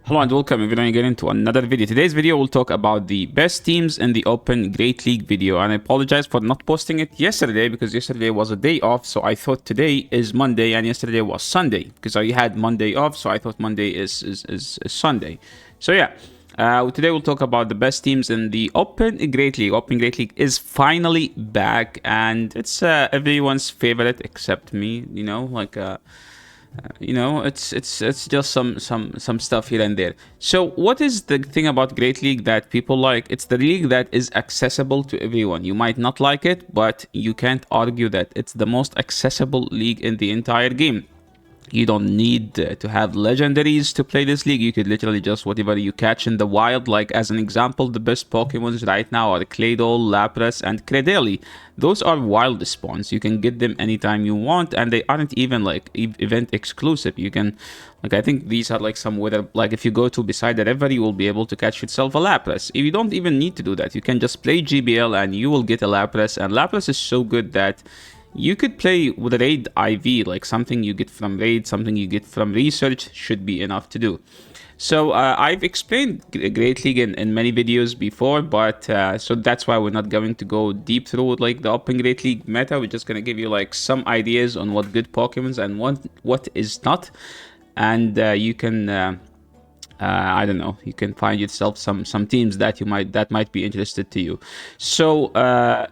Hello and welcome everyone again into another video. Today's video will talk about the best teams in the Open Great League video, and I apologize for not posting it yesterday because yesterday was a day off, so I thought today is Monday and yesterday was Sunday because I had Monday off, so I thought Monday is Sunday. So yeah, today we'll talk about the best teams in the Open Great League. Open Great League is finally back and it's everyone's favorite except me, it's just some stuff here and there. So what is the thing about Great League that people like? It's the league that is accessible to everyone. You might not like it, but you can't argue that it's the most accessible league in the entire game. You don't need to have legendaries to play this league. You could literally just whatever you catch in the wild. Like as an example, the best Pokemons right now are Claydol, Lapras, and Cresselia. Those are wild spawns. You can get them anytime you want, and they aren't even like event exclusive. You can, I think these are like some weather. Like if you go to beside the river, you will be able to catch yourself a Lapras. If you don't even need to do that, you can just play GBL and you will get a Lapras. And Lapras is so good that you could play with a raid IV, like something you get from raid, something you get from research should be enough to do. So I've explained Great League in many videos before, but so that's why we're not going to go deep through like the Open Great League meta. We're just going to give you like some ideas on what good Pokemons and what is not. And you can I don't know, you can find yourself some teams that might be interested to you. So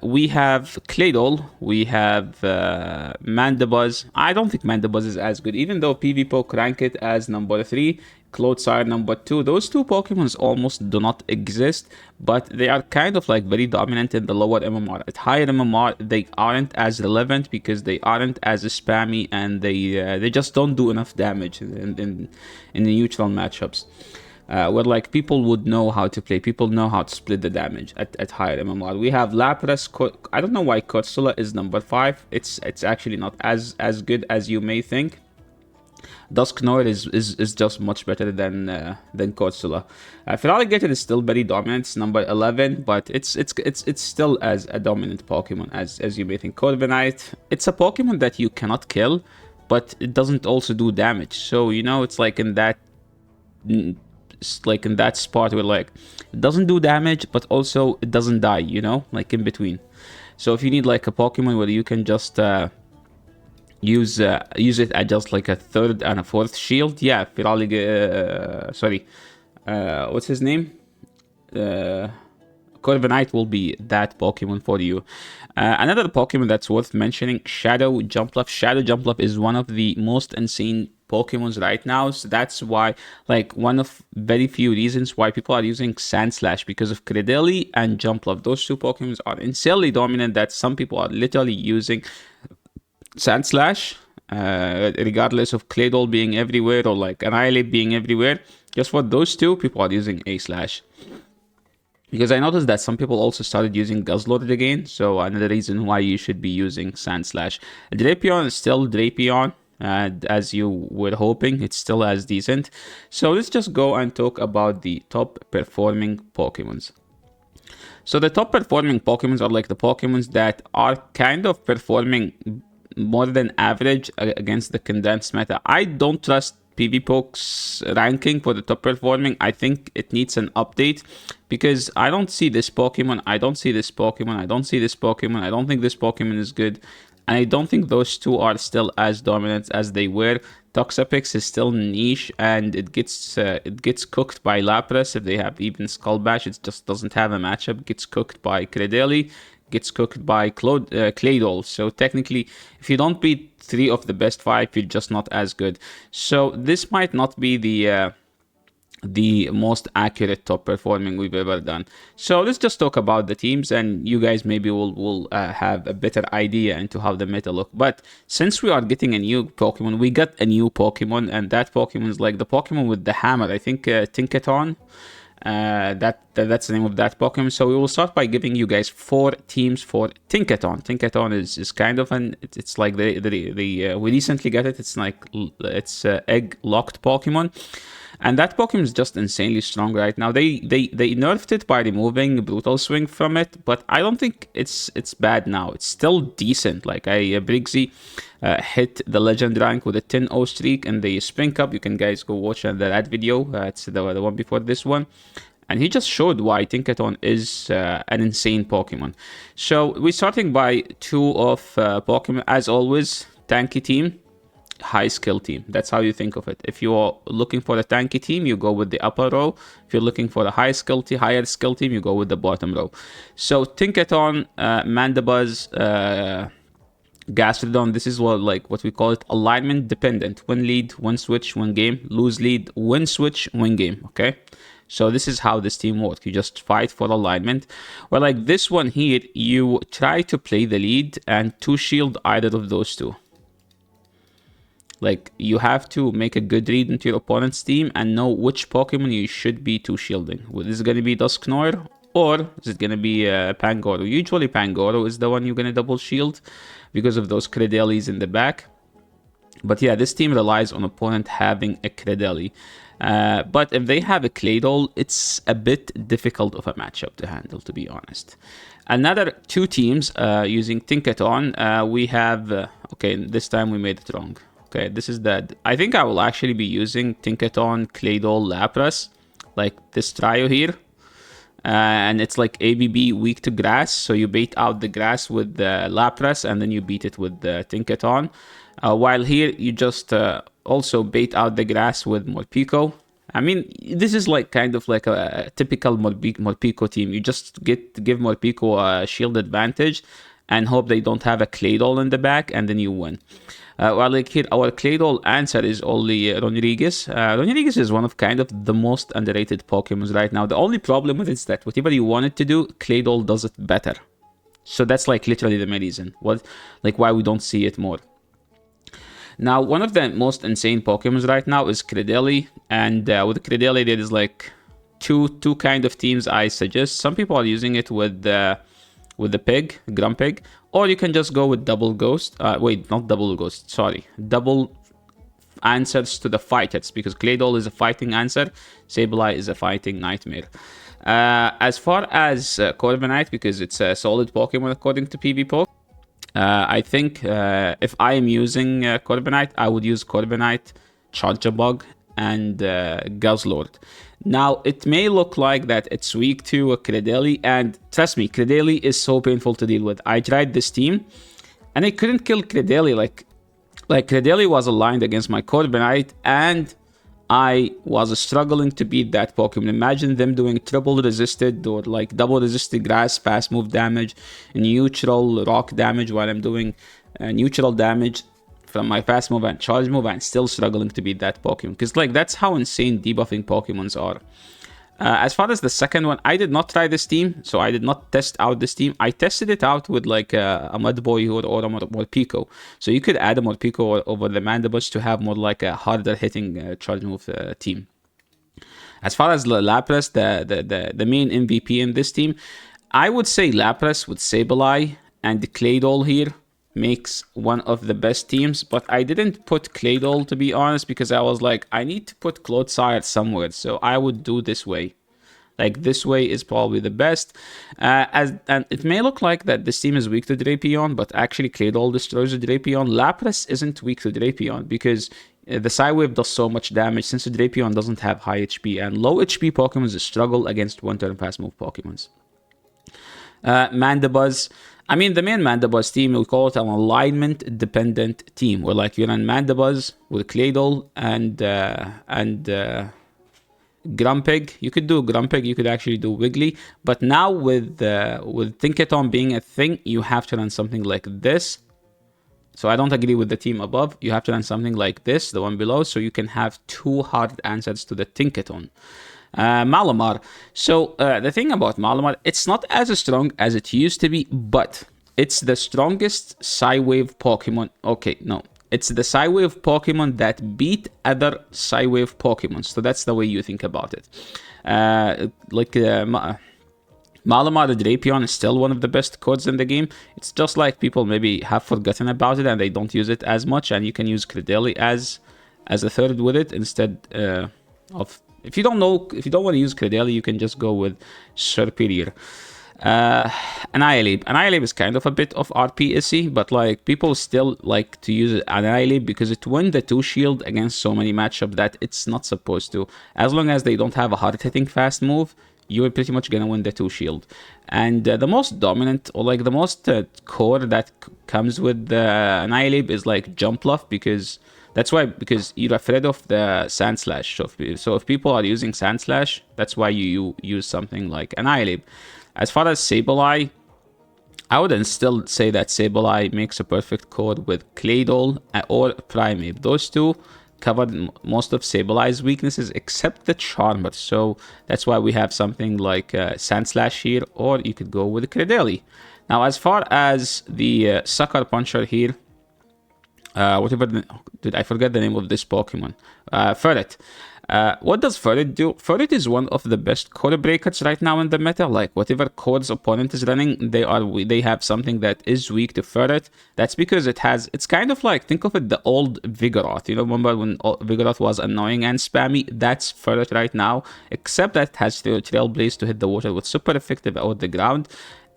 we have Claydol, we have Mandibuzz. I don't think Mandibuzz is as good, even though PvPoke rank it as number 3, Clodsire number 2. Those two Pokemons almost do not exist, but they are kind of like very dominant in the lower MMR. At higher MMR, they aren't as relevant because they aren't as spammy, and they just don't do enough damage in the neutral matchups. Where like people would know how to play, people know how to split the damage at higher MMR. We have Lapras. I don't know why Cresselia is number 5. It's actually not as good as you may think. Dusknoir is just much better than Cresselia. Feraligatr is still very dominant. It's number 11, but it's still as a dominant Pokemon as you may think. Corviknight, it's a Pokemon that you cannot kill, but it doesn't also do damage. So it's like in that spot where like it doesn't do damage, but also it doesn't die. Like in between. So if you need like a Pokemon where you can just use it at just like a 3rd and a 4th shield, yeah, what's his name? Corviknight will be that Pokemon for you. Another Pokemon that's worth mentioning, Shadow Jumpluff. Shadow Jumpluff is one of the most insane Pokemons right now, so that's why, like, one of very few reasons why people are using Sandslash, because of Cresselia and Jumpluff. Those two Pokemons are insanely dominant that some people are literally using Sandslash, regardless of Claydol being everywhere or like Annihilate being everywhere. Just for those two, people are using A-Slash. Because I noticed that some people also started using Guzzlord again, so another reason why you should be using Sandslash. Drapion is still Drapion, as you were hoping, it's still as decent. So let's just go and talk about the top performing Pokemons. So the top performing Pokemons are like the Pokemons that are kind of performing more than average against the condensed meta. I don't trust PvPoke's ranking for the top performing. I think it needs an update because I don't see this Pokemon, I don't see this Pokemon, I don't see this Pokemon, I don't think this Pokemon is good, and I don't think those two are still as dominant as they were. Toxapex is still niche, and it gets cooked by Lapras if they have even Skull Bash. It just doesn't have a matchup. It gets cooked by Cresselia, gets cooked by Claydol. So technically, if you don't beat 3 of the best 5, you're just not as good. So this might not be the most accurate top performing we've ever done. So let's just talk about the teams, and you guys maybe will have a better idea into how the meta look. But since we are getting a new Pokemon, we got a new Pokemon, and that Pokemon is like the Pokemon with the hammer. I think Tinkaton. That's the name of that Pokemon. So we will start by giving you guys 4 teams for Tinkaton. Tinkaton is kind of it's like we recently got it. It's like it's egg locked Pokemon. And that Pokemon is just insanely strong right now. They nerfed it by removing Brutal Swing from it, but I don't think it's bad now. It's still decent. Like Briggsy hit the legend rank with a 10-0 streak in the Spring Cup. You can guys go watch that video. It's the one before this one. And he just showed why Tinkaton is an insane Pokemon. So we're starting by 2 of Pokemon. As always, tanky team, high skill team. That's how you think of it. If you're looking for a tanky team, you go with the upper row. If you're looking for a higher skill team, you go with the bottom row. So Tinkaton, Mandibuzz, Gastrodon, this is what we call it, alignment dependent. Win lead, win switch, win game. Lose lead, win switch, win game. Okay. So this is how this team works. You just fight for alignment. Well, like this one here, you try to play the lead and 2-shield either of those two. Like, you have to make a good read into your opponent's team and know which Pokemon you should be 2-shielding. Well, is it going to be Dusknoir or is it going to be Pangoro? Usually Pangoro is the one you're going to double shield because of those Credelis in the back. But yeah, this team relies on opponent having a Credeli. But if they have a Claydol, it's a bit difficult of a matchup to handle, to be honest. Another 2 teams using Tinkaton. We have... okay, this time we made it wrong. Okay, this is that. I think I will actually be using Tinkaton, Claydol, Lapras. Like this trio here. And it's like ABB weak to grass. So you bait out the grass with the Lapras and then you beat it with the Tinkaton. While here, you just also bait out the grass with Morpeko. I mean, this is like kind of like a typical Morpeko team. You just give Morpeko a shield advantage and hope they don't have a Claydol in the back, and then you win. While like here, our Claydol answer is only Rodriguez. Rodriguez is one of kind of the most underrated Pokemons right now. The only problem with it is that whatever you want it to do, Claydol does it better. So that's like literally the main reason. Why we don't see it more. Now, one of the most insane Pokemons right now is Credeli, and with Credeli, there is like two kind of teams I suggest. Some people are using it with the pig, Grumpig, or you can just go with double ghost. Wait, not double ghost, sorry. Double answers to the fighters, because Claydol is a fighting answer, Sableye is a fighting nightmare. As far as Corviknight, because it's a solid Pokemon according to PvPoke, I think if I am using Corviknight, I would use Corviknight, Charjabug, and Guzzlord. Now, it may look like that it's weak to Credeli, and trust me, Credeli is so painful to deal with. I tried this team, and I couldn't kill Credeli. Like Credeli was aligned against my Corviknight, and I was struggling to beat that Pokemon. Imagine them doing triple resisted or like double resisted grass, fast move damage, neutral rock damage, while I'm doing neutral damage from my fast move and charge move, and still struggling to beat that Pokemon. Because like that's how insane debuffing Pokemons are. As far as the second one, I did not try this team, so I did not test out this team. I tested it out with like a Mudboy or a Morpeko. So you could add a Morpeko over the Mandibuzz to have more like a harder hitting charge move team. As far as Lapras, the main MVP in this team, I would say Lapras with Sableye and Claydol here makes one of the best teams, but I didn't put Claydol, to be honest, because I was like, I need to put Clodsire somewhere, so I would do this way. Like, this way is probably the best. And it may look like that this team is weak to Drapion, but actually Claydol destroys the Drapion. Lapras isn't weak to Drapion, because the Psywave does so much damage, since the Drapion doesn't have high HP, and low HP Pokemons struggle against one-turn fast move Pokemons. Mandibuzz. I mean, the main Mandibuzz team, we call it an alignment-dependent team, where like you run Mandibuzz with Claydol and Grumpig. You could do Grumpig, you could actually do Wiggly, but now with Tinkaton being a thing, you have to run something like this. So I don't agree with the team above. You have to run something like this, the one below, so you can have 2 hard answers to the Tinkaton. Malamar. So the thing about Malamar, it's not as strong as it used to be, but it's the strongest Psywave Pokemon. Okay, no. It's the Psywave Pokemon that beat other Psywave Pokemon. So that's the way you think about it. Malamar the Drapion is still one of the best cards in the game. It's just like people maybe have forgotten about it and they don't use it as much. And you can use Credeli as a third with it instead. of. If you don't know, if you don't want to use Cresselia, you can just go with Superior. Annihilate is kind of a bit of RP-issy, but like people still like to use Annihilate because it wins the 2 shield against so many matchups that it's not supposed to. As long as they don't have a hard-hitting fast move, you're pretty much gonna win the 2 shield. And the most dominant, or like the most core that comes with the Annihilate is like Jump Bluff, because that's why, because you're afraid of the Sand Slash. So if people are using Sand Slash, that's why you use something like Annihilate. As far as Sableye, I wouldn't still say that Sableye makes a perfect code with Claydol or Primeape. Those two covered most of Sableye's weaknesses except the Charmer. So that's why we have something like Sand Slash here, or you could go with Cresselia. Now, as far as the Sucker Puncher here, did I forget the name of this Pokemon? Ferret. What does Ferret do? Ferret is one of the best core breakers right now in the meta. Like whatever core's opponent is running, they have something that is weak to Ferret. That's because it's kind of like, think of it, the old Vigoroth. You know, remember when Vigoroth was annoying and spammy? That's Ferret right now, except that it has Trailblaze to hit the water with super effective out the ground.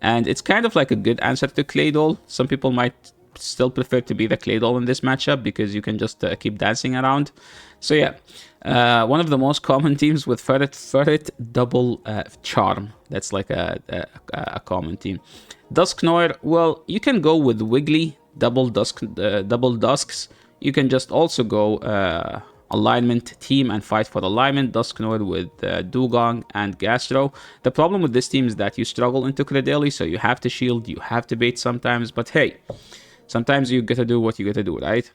And it's kind of like a good answer to Claydol. Some people might still prefer to be the Claydol in this matchup because you can just keep dancing around. So yeah, one of the most common teams with Ferret double Charm. That's like a common team. Dusknoir, well, you can go with Wiggly, double Dusks. You can just also go alignment team and fight for alignment. Dusknoir with Dugong and Gastro. The problem with this team is that you struggle into Cresselia, so you have to shield, you have to bait sometimes, but hey, sometimes you gotta do what you gotta do, right?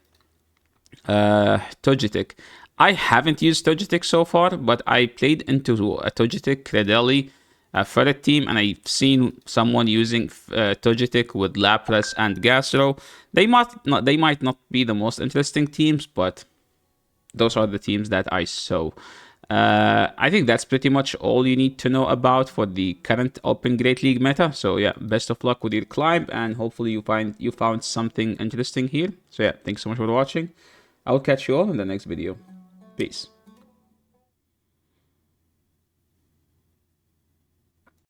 Togetic. I haven't used Togetic so far, but I played into a Togetic Cresselia Ferret team, and I've seen someone using Togetic with Lapras and Gastro. They might not be the most interesting teams, but those are the teams that I saw. I think that's pretty much all you need to know about for the current Open Great League meta. So yeah, best of luck with your climb, and hopefully you found something interesting here. So yeah, thanks so much for watching. I will catch you all in the next video. Peace.